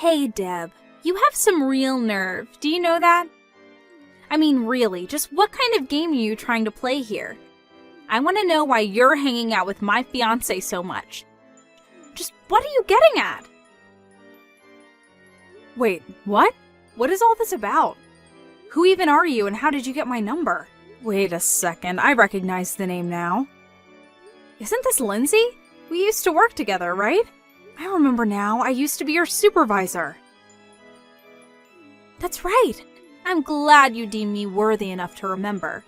Hey, Deb, you have some real nerve. Do you know that? I mean, really, just what kind of game are you trying to play here? I want to know why you're hanging out with my fiancé so much. Just what are you getting at? Wait, what? What is all this about? Who even are you and how did you get my number? Wait a second, I recognize the name now. Isn't this Lindsay? We used to work together, right? I remember now, I used to be your supervisor. That's right. I'm glad you deem me worthy enough to remember.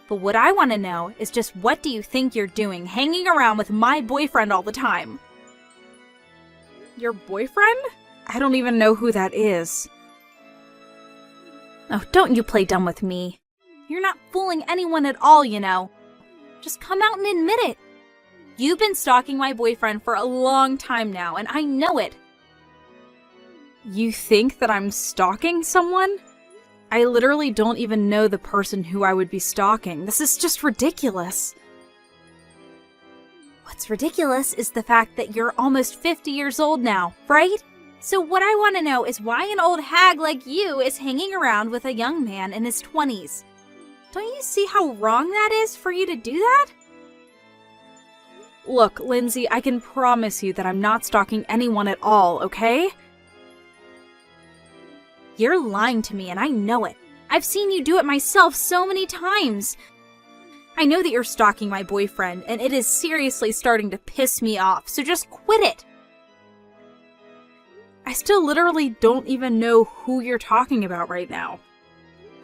But what I want to know is just what do you think you're doing hanging around with my boyfriend all the time? Your boyfriend? I don't even know who that is. Oh, don't you play dumb with me. You're not fooling anyone at all, you know. Just come out and admit it. You've been stalking my boyfriend for a long time now, and I know it. You think that I'm stalking someone? I literally don't even know the person who I would be stalking. This is just ridiculous. What's ridiculous is the fact that you're almost 50 years old now, right? So what I want to know is why an old hag like you is hanging around with a young man in his 20s. Don't you see how wrong that is for you to do that? Look, Lindsay, I can promise you that I'm not stalking anyone at all, okay? You're lying to me and I know it. I've seen you do it myself so many times. I know that you're stalking my boyfriend and it is seriously starting to piss me off, so just quit it. I still literally don't even know who you're talking about right now.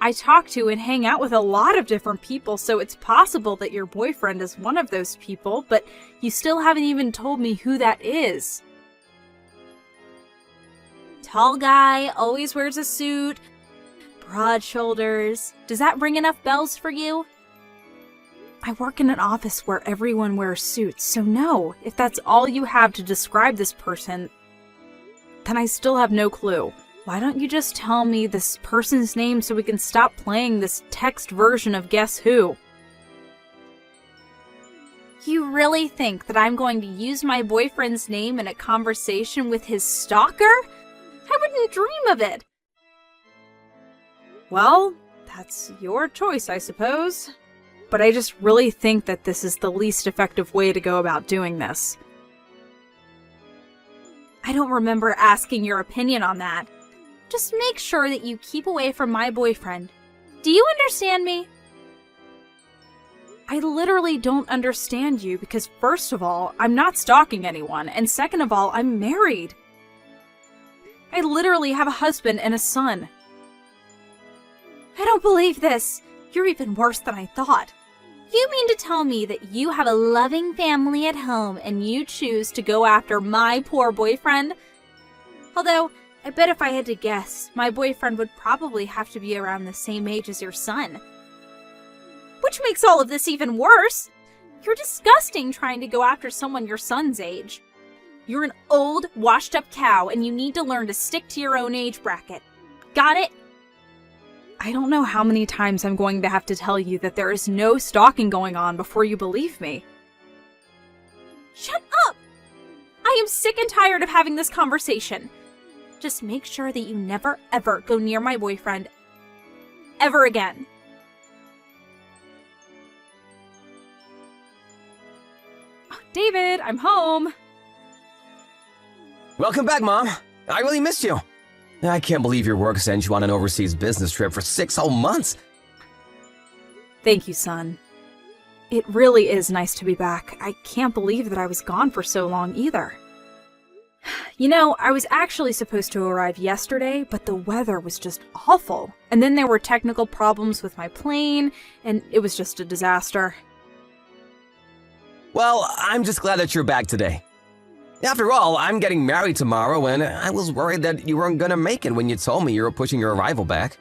I talk to and hang out with a lot of different people, so it's possible that your boyfriend is one of those people, but you still haven't even told me who that is. Tall guy, always wears a suit, broad shoulders. Does that ring enough bells for you? I work in an office where everyone wears suits, so no, if that's all you have to describe this person, then I still have no clue. Why don't you just tell me this person's name so we can stop playing this text version of Guess Who? You really think that I'm going to use my boyfriend's name in a conversation with his stalker? I wouldn't dream of it. Well, that's your choice, I suppose. But I just really think that this is the least effective way to go about doing this. I don't remember asking your opinion on that. Just make sure that you keep away from my boyfriend. Do you understand me? I literally don't understand you because first of all, I'm not stalking anyone, and second of all, I'm married. I literally have a husband and a son. I don't believe this. You're even worse than I thought. You mean to tell me that you have a loving family at home and you choose to go after my poor boyfriend? Although, I bet if I had to guess, my boyfriend would probably have to be around the same age as your son. Which makes all of this even worse. You're disgusting trying to go after someone your son's age. You're an old, washed-up cow and you need to learn to stick to your own age bracket. Got it? I don't know how many times I'm going to have to tell you that there is no stalking going on before you believe me. Shut up! I am sick and tired of having this conversation. Just make sure that you never, ever go near my boyfriend. Ever again. Oh, David, I'm home. Welcome back, Mom. I really missed you. I can't believe your work sent you on an overseas business trip for 6 whole months. Thank you, son. It really is nice to be back. I can't believe that I was gone for so long either. You know, I was actually supposed to arrive yesterday, but the weather was just awful. And then there were technical problems with my plane, and it was just a disaster. Well, I'm just glad that you're back today. After all, I'm getting married tomorrow, and I was worried that you weren't gonna make it when you told me you were pushing your arrival back.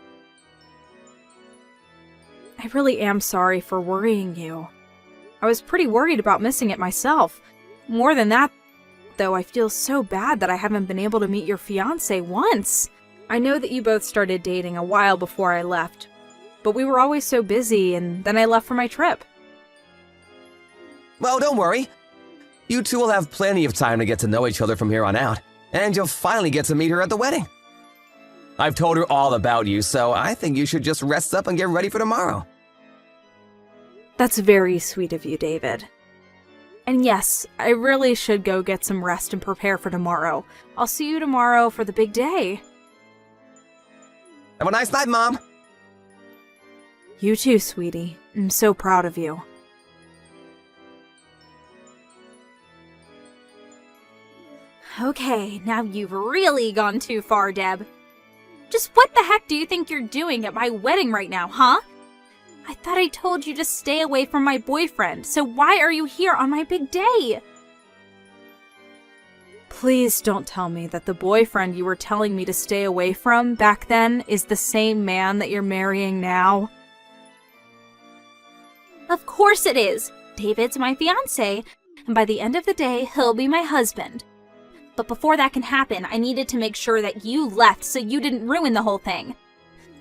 I really am sorry for worrying you. I was pretty worried about missing it myself. More than that, though, I feel so bad that I haven't been able to meet your fiancé once. I know that you both started dating a while before I left, but we were always so busy, and then I left for my trip. Well, don't worry. You two will have plenty of time to get to know each other from here on out. and you'll finally get to meet her at the wedding. I've told her all about you, so I think you should just rest up and get ready for tomorrow. That's very sweet of you, David. And yes, I really should go get some rest and prepare for tomorrow. I'll see you tomorrow for the big day. Have a nice night, Mom. You too, sweetie. I'm so proud of you. Okay, now you've really gone too far, Deb. Just what the heck do you think you're doing at my wedding right now, huh? I thought I told you to stay away from my boyfriend, so why are you here on my big day? Please don't tell me that the boyfriend you were telling me to stay away from back then is the same man that you're marrying now. Of course it is. David's my fiancé, and by the end of the day, he'll be my husband. But before that can happen, I needed to make sure that you left so you didn't ruin the whole thing.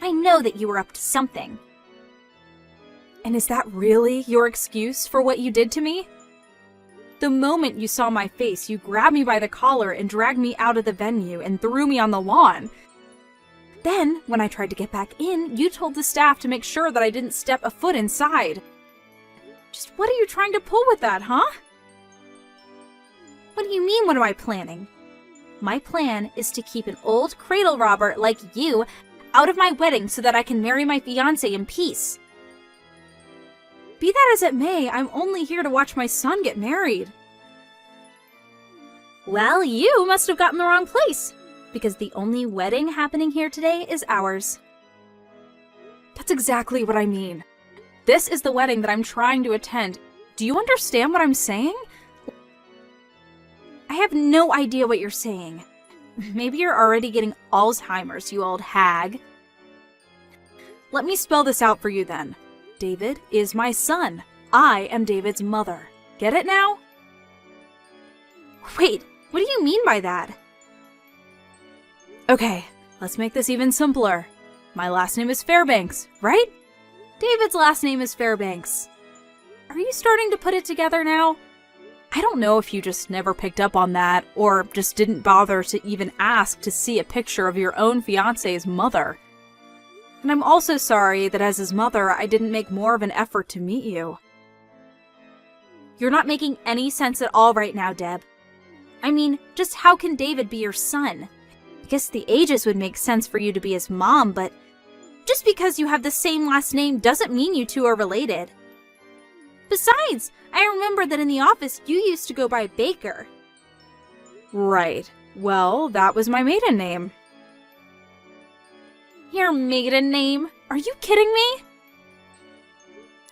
I know that you were up to something. And is that really your excuse for what you did to me? The moment you saw my face, you grabbed me by the collar and dragged me out of the venue and threw me on the lawn. Then, when I tried to get back in, you told the staff to make sure that I didn't step a foot inside. Just what are you trying to pull with that, huh? What do you mean, what am I planning? My plan is to keep an old cradle robber like you out of my wedding so that I can marry my fiancé in peace. Be that as it may, I'm only here to watch my son get married. Well, you must have gotten the wrong place, because the only wedding happening here today is ours. That's exactly what I mean. This is the wedding that I'm trying to attend. Do you understand what I'm saying? I have no idea what you're saying. Maybe you're already getting Alzheimer's, you old hag. Let me spell this out for you then. David is my son. I am David's mother. Get it now? Wait, what do you mean by that? Okay, let's make this even simpler. My last name is Fairbanks, right? David's last name is Fairbanks. Are you starting to put it together now? I don't know if you just never picked up on that, or just didn't bother to even ask to see a picture of your own fiancé's mother. And I'm also sorry that as his mother, I didn't make more of an effort to meet you. You're not making any sense at all right now, Deb. I mean, just how can David be your son? I guess the ages would make sense for you to be his mom, but just because you have the same last name doesn't mean you two are related. Besides, I remember that in the office you used to go by Baker. Right. Well, that was my maiden name. Your maiden name? Are you kidding me?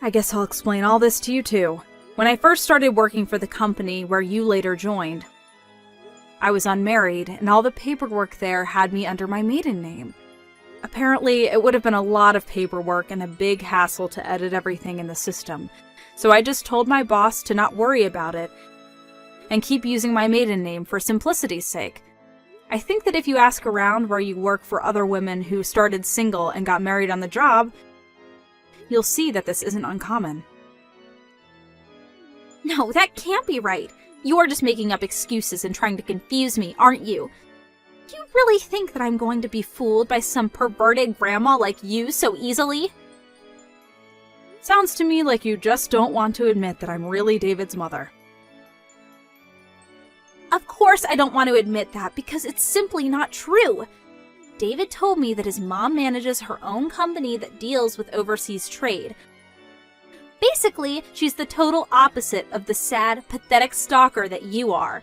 I guess I'll explain all this to you too. When I first started working for the company where you later joined, I was unmarried, and all the paperwork there had me under my maiden name. Apparently, it would have been a lot of paperwork and a big hassle to edit everything in the system, so I just told my boss to not worry about it and keep using my maiden name for simplicity's sake. I think that if you ask around where you work for other women who started single and got married on the job, you'll see that this isn't uncommon. No, that can't be right. You're just making up excuses and trying to confuse me, aren't you? Do you really think that I'm going to be fooled by some perverted grandma like you so easily? Sounds to me like you just don't want to admit that I'm really David's mother. Of course I don't want to admit that, because it's simply not true. David told me that his mom manages her own company that deals with overseas trade. Basically, she's the total opposite of the sad, pathetic stalker that you are.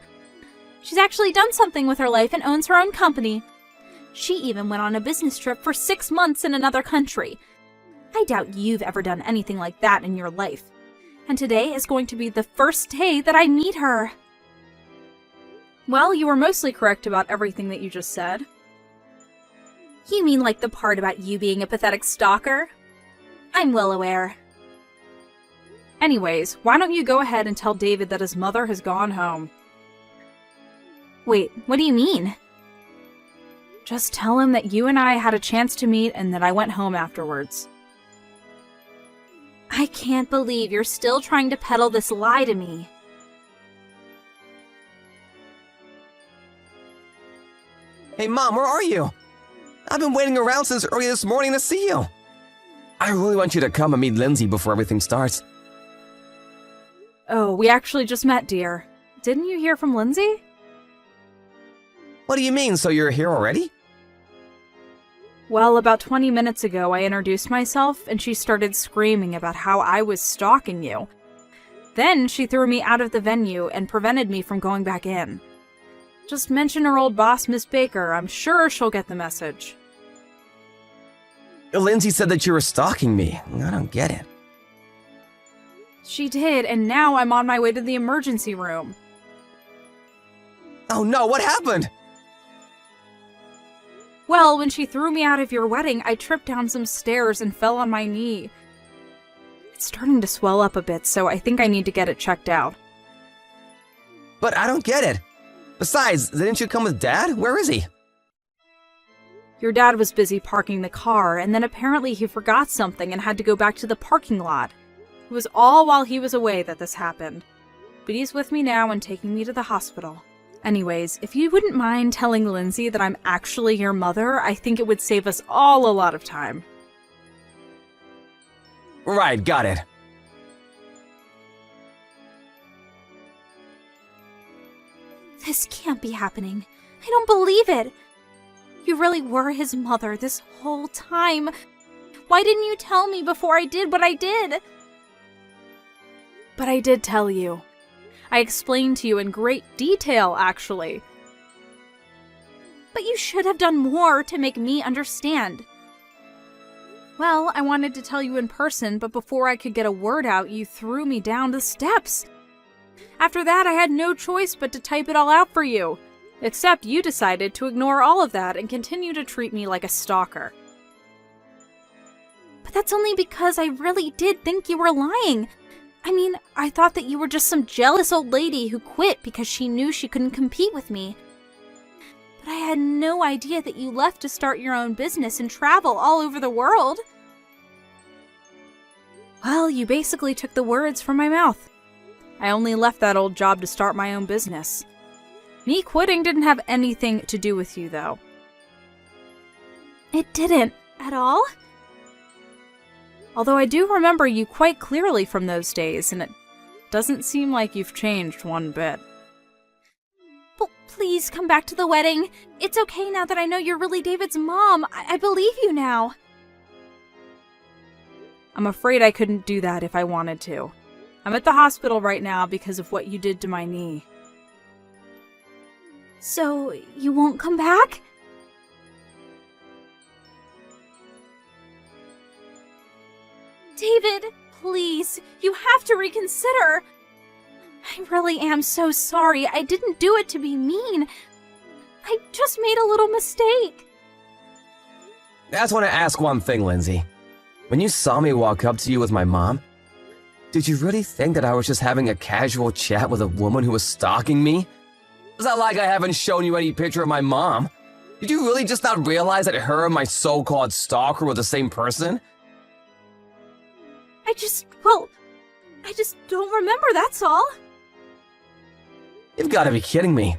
She's actually done something with her life and owns her own company. She even went on a business trip for 6 months in another country. I doubt you've ever done anything like that in your life. And today is going to be the first day that I meet her. Well, you were mostly correct about everything that you just said. You mean like the part about you being a pathetic stalker? I'm well aware. Anyways, why don't you go ahead and tell David that his mother has gone home? Wait, what do you mean? Just tell him that you and I had a chance to meet and that I went home afterwards. I can't believe you're still trying to peddle this lie to me. Hey, Mom, where are you? I've been waiting around since early this morning to see you. I really want you to come and meet Lindsay before everything starts. Oh, we actually just met, dear. Didn't you hear from Lindsay? What do you mean, so you're here already? Well, about 20 minutes ago, I introduced myself, and she started screaming about how I was stalking you. Then she threw me out of the venue and prevented me from going back in. Just mention her old boss, Miss Baker. I'm sure she'll get the message. Lindsay said that you were stalking me. I don't get it. She did, and now I'm on my way to the emergency room. Oh no, what happened? Well, when she threw me out of your wedding, I tripped down some stairs and fell on my knee. It's starting to swell up a bit, so I think I need to get it checked out. But I don't get it. Besides, didn't you come with Dad? Where is he? Your dad was busy parking the car, and then apparently he forgot something and had to go back to the parking lot. It was all while he was away that this happened. But he's with me now and taking me to the hospital. Anyways, if you wouldn't mind telling Lindsay that I'm actually your mother, I think it would save us all a lot of time. Right, got it. This can't be happening. I don't believe it. You really were his mother this whole time. Why didn't you tell me before I did what I did? But I did tell you. I explained to you in great detail, actually. But you should have done more to make me understand. Well, I wanted to tell you in person, but before I could get a word out, you threw me down the steps. After that, I had no choice but to type it all out for you. Except you decided to ignore all of that and continue to treat me like a stalker. But that's only because I really did think you were lying. I mean, I thought that you were just some jealous old lady who quit because she knew she couldn't compete with me. But I had no idea that you left to start your own business and travel all over the world. Well, you basically took the words from my mouth. I only left that old job to start my own business. Me quitting didn't have anything to do with you, though. It didn't, at all? Although I do remember you quite clearly from those days, and it doesn't seem like you've changed one bit. Well, please come back to the wedding. It's okay now that I know you're really David's mom. I believe you now. I'm afraid I couldn't do that if I wanted to. I'm at the hospital right now because of what you did to my knee. So, you won't come back? David, please, you have to reconsider. I really am so sorry. I didn't do it to be mean. I just made a little mistake. I just want to ask one thing, Lindsay. When you saw me walk up to you with my mom, did you really think that I was just having a casual chat with a woman who was stalking me? It's not like I haven't shown you any picture of my mom. Did you really just not realize that her and my so-called stalker were the same person? I just don't remember, that's all. You've got to be kidding me.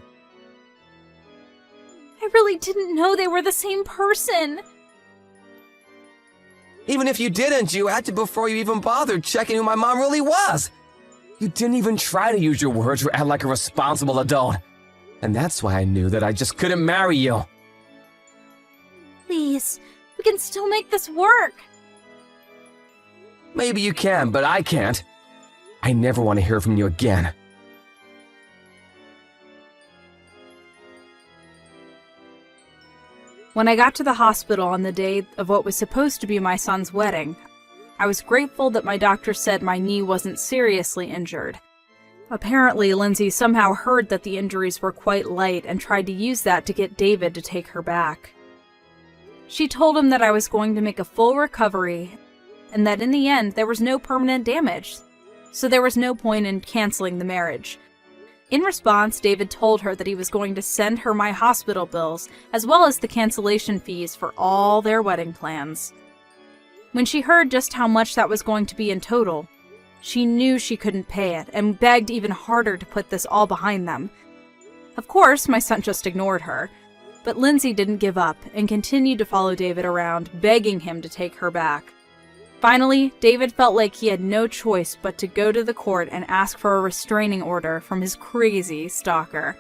I really didn't know they were the same person. Even if you didn't, you acted before you even bothered checking who my mom really was. You didn't even try to use your words or act like a responsible adult. And that's why I knew that I just couldn't marry you. Please, we can still make this work. Maybe you can, but I can't. I never want to hear from you again. When I got to the hospital on the day of what was supposed to be my son's wedding, I was grateful that my doctor said my knee wasn't seriously injured. Apparently, Lindsay somehow heard that the injuries were quite light and tried to use that to get David to take her back. She told him that I was going to make a full recovery and that in the end there was no permanent damage, so there was no point in canceling the marriage. In response, David told her that he was going to send her my hospital bills as well as the cancellation fees for all their wedding plans. When she heard just how much that was going to be in total, she knew she couldn't pay it and begged even harder to put this all behind them. Of course, my son just ignored her, But Lindsay didn't give up and continued to follow David around, begging him to take her back. Finally, David felt like he had no choice but to go to the court and ask for a restraining order from his crazy stalker.